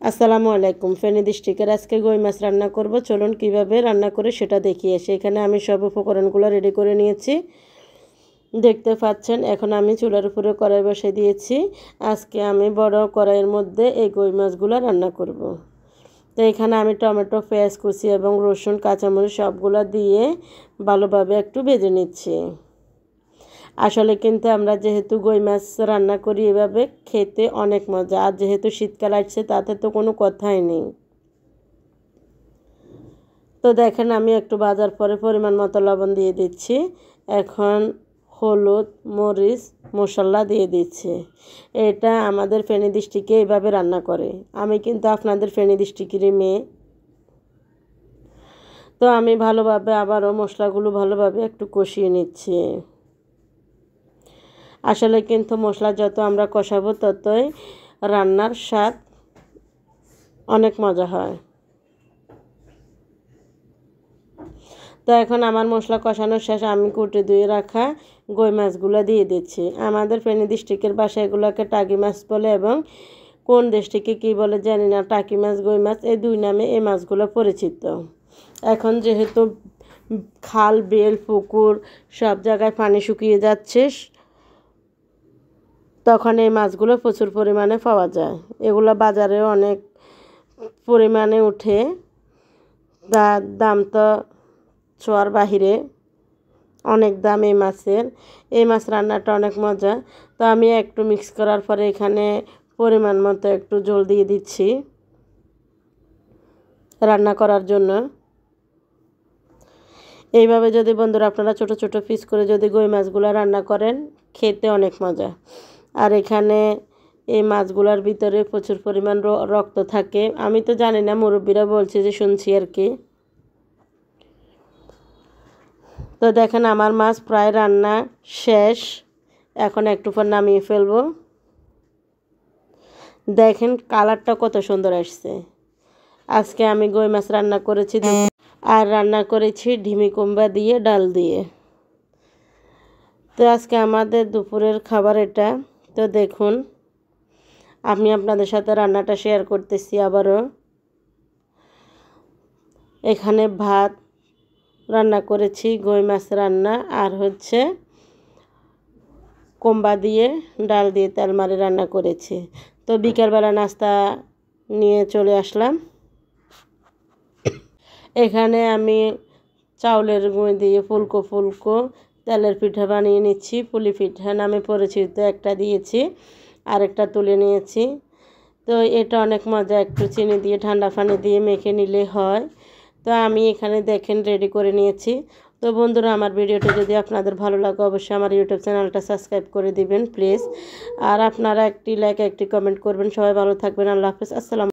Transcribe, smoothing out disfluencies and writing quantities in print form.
আসসালামু আলাইকুম। ফেনী ডিস্ট্রিক্টের আজকে কই মাছ রান্না করব। চলুন কিভাবে রান্না করে সেটা দেখিয়ে আসি। এখানে আমি সব উপকরণগুলো রেডি করে নিয়েছি, দেখতে পাচ্ছেন। এখন আমি চুলার উপরে কড়াই বসিয়ে দিয়েছি। আজকে আমি বড় কড়াইয়ের মধ্যে এই কই মাছগুলো রান্না করব। তো এখানে আমি টমেটো, পেঁয়াজ কুচি এবং রসুন, কাঁচামরিচ সবগুলো দিয়ে ভালোভাবে একটু ভেজে নিচ্ছি। আসলে কিন্তু আমরা যেহেতু কই মাছ রান্না করি এভাবে খেতে অনেক মজা, আর যেহেতু শীতকাল আসছে তাতে তো কোনো কথাই নেই। তো দেখেন আমি একটু ভাজার পরে পরিমাণ মতো লবণ দিয়ে দিচ্ছি। এখন হলুদ, মরিচ, মশলা দিয়ে দিচ্ছি। এটা আমাদের ফেনী ডিস্ট্রিক্টে এইভাবে রান্না করে। আমি কিন্তু আপনাদের ফেনী ডিস্ট্রিক্টেরই মেয়ে। তো আমি ভালোভাবে আবারও মশলাগুলো ভালোভাবে একটু কষিয়ে নিচ্ছি। আসলে কিন্তু মশলা যত আমরা কষাবো ততই রান্নার স্বাদ অনেক মজা হয়। তো এখন আমার মশলা কষানোর শেষ, আমি কুটে ধুয়ে রাখা কই মাছগুলো দিয়ে দিচ্ছি। আমাদের ফেনী ডিস্ট্রিক্টের বাসায় এগুলোকে টাকি মাছ বলে, এবং কোন ডিস্ট্রিক্টে কী বলে জানি না, টাকি মাছ, কই মাছ এই দুই নামে এই মাছগুলো পরিচিত। এখন যেহেতু খাল, বিল, পুকুর সব জায়গায় পানি শুকিয়ে যাচ্ছে, তখন এই মাছগুলো প্রচুর পরিমাণে পাওয়া যায়। এগুলো বাজারেও অনেক পরিমাণে উঠে, তার দাম তো ছোঁয়ার বাহিরে, অনেক দাম এই মাছের। এই মাছ রান্নাটা অনেক মজা। তো আমি একটু মিক্স করার পরে এখানে পরিমাণ মতো একটু জল দিয়ে দিচ্ছি রান্না করার জন্য। এইভাবে যদি বন্ধুরা আপনারা ছোট ছোট পিস করে যদি কই মাছগুলো রান্না করেন, খেতে অনেক মজা। আর এখানে এই মাছগুলোর ভিতরে প্রচুর পরিমাণ রক্ত থাকে। আমি তো জানি না, মুরব্বীরা বলছে যে শুনছি আর কি। তো দেখেন আমার মাছ প্রায় রান্না শেষ। এখন একটু পর নামিয়ে ফেলবো। দেখেন কালারটা কত সুন্দর আসছে। আজকে আমি কই মাছ রান্না করেছি, আর রান্না করেছি ঢিমি কুমড়া দিয়ে, ডাল দিয়ে। তো আজকে আমাদের দুপুরের খাবার এটা। তো দেখুন আমি আপনাদের সাথে রান্নাটা শেয়ার করতেছি আবারও। এখানে ভাত রান্না করেছি, কই মাছ রান্না, আর হচ্ছে কুমড়া দিয়ে, ডাল দিয়ে তেলমারি রান্না করেছি। তো বিকালবেলা নাস্তা নিয়ে চলে আসলাম। এখানে আমি চাউলের গুঁড়ি দিয়ে ফুলকো ফুলকো তেলের পিঠা বানিয়ে নিচ্ছি। পুলি পিঠা নামে পরিচিত একটা দিয়েছি, আরেকটা তুলে নিয়েছি। তো এটা অনেক মজা, একটু চিনি দিয়ে ঠান্ডা পানি দিয়ে মেখে নিলে হয়। তো আমি এখানে দেখেন রেডি করে নিয়েছি। তো বন্ধুরা, আমার ভিডিওটা যদি আপনাদের ভালো লাগে অবশ্যই আমার ইউটিউব চ্যানেলটা সাবস্ক্রাইব করে দিবেন প্লিজ। আর আপনারা একটি লাইক, একটি কমেন্ট করবেন। সবাই ভালো থাকবেন। আল্লাহ হাফেজ। আসসালাম।